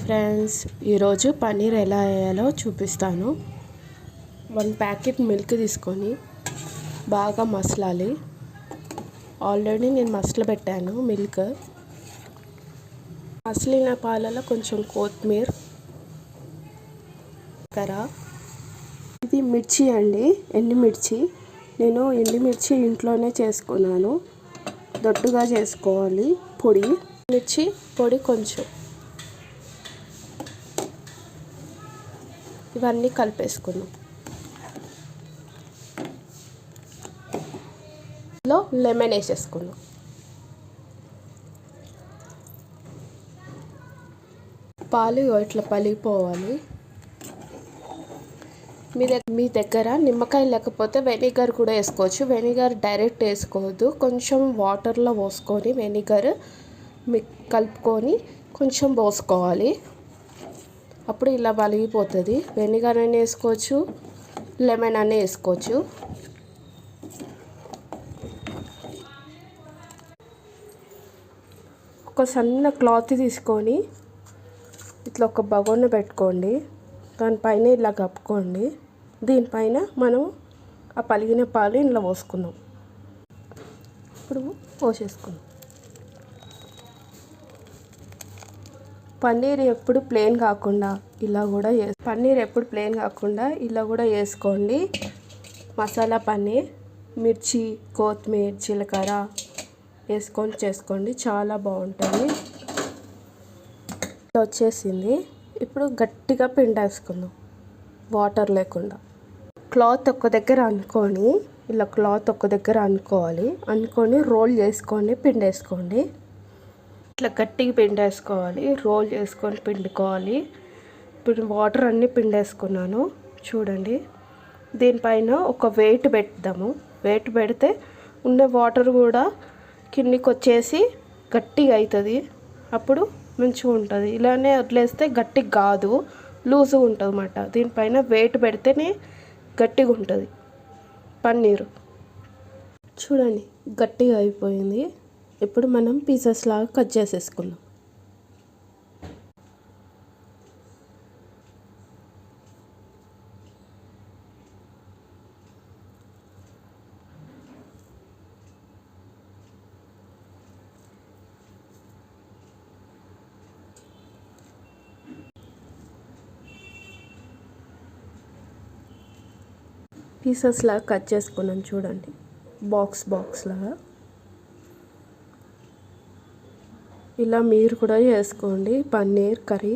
Friends, ఈరోజు పన్నీర్ ఎలా వేయాలో చూపిస్తాను. 1 ప్యాకెట్ మిల్క్ తీసుకొని బాగా మసలాలి. ఆల్రెడీ నేను మసలబెట్టాను మిల్క్. మసలిన పాలలో కొంచెం కొత్తిమీర, ఇది మిర్చి అండి, ఎండుమిర్చి. నేను ఎండుమిర్చి ఇంట్లోనే చేసుకున్నాను. దొడ్డుగా చేసుకోవాలి. పొడి మిర్చి పొడి కొంచెం, ఇవన్నీ కలిపేసుకున్నాం. ఇందులో లెమన్ వేసేసుకున్నాం. పాలు ఇట్లా పలిగిపోవాలి. మీ దగ్గర నిమ్మకాయ లేకపోతే వెనిగర్ కూడా వేసుకోవచ్చు. వెనిగర్ డైరెక్ట్ వేసుకోవద్దు, కొంచెం వాటర్లో పోసుకొని వెనిగర్ కలుపుకొని కొంచెం పోసుకోవాలి. అప్పుడు ఇలా పలిగిపోతుంది. వెనిగర్ అని వేసుకోవచ్చు, లెమన్ అని వేసుకోవచ్చు. ఒక సన్న క్లాత్ తీసుకొని ఇట్లా ఒక బగోన పెట్టుకోండి. దానిపైన ఇలా కప్పుకోండి. దీనిపైన మనం ఆ పలిగిన పాలు ఇంట్లో పోసుకుందాం. ఇప్పుడు పోసేసుకుందాం. పన్నీర్ ఎప్పుడు ప్లెయిన్ కాకుండా ఇలా కూడా వేసుకోండి. మసాలా పన్నీర్, మిర్చి, కొత్తిమీర, జీలకర్ర వేసుకొని చేసుకోండి, చాలా బాగుంటుంది. వచ్చేసింది. ఇప్పుడు గట్టిగా పిండేసుకుందాం, వాటర్ లేకుండా. క్లాత్ ఒక్క దగ్గర అనుకొని అనుకొని రోల్ చేసుకొని పిండేసుకోండి. ఇట్లా గట్టిగా పిండేసుకోవాలి, రోల్ చేసుకొని పిండుకోవాలి. ఇప్పుడు వాటర్ అన్నీ పిండేసుకున్నాను చూడండి. దీనిపైన ఒక వెయిట్ పెడదాము. వెయిట్ పెడితే ఉన్న వాటర్ కూడా కిందికి వచ్చేసి గట్టిగా అవుతుంది. అప్పుడు మంచిగా ఉంటుంది. ఇలానే వదిలేస్తే గట్టిగా కాదు, లూజ్గా ఉంటుంది అన్నమాట. దీనిపైన వెయిట్ పెడితేనే గట్టిగా ఉంటుంది పన్నీరు. చూడండి, గట్టిగా అయిపోయింది. ఇప్పుడు మనం పీసెస్ లాగా కట్ చేసేసుకుందాం. పీసెస్ లాగా కట్ చేసుకున్నాం చూడండి, బాక్స్ లాగా. ఇలా మీరు కూడా చేసుకోండి పన్నీర్ కర్రీ.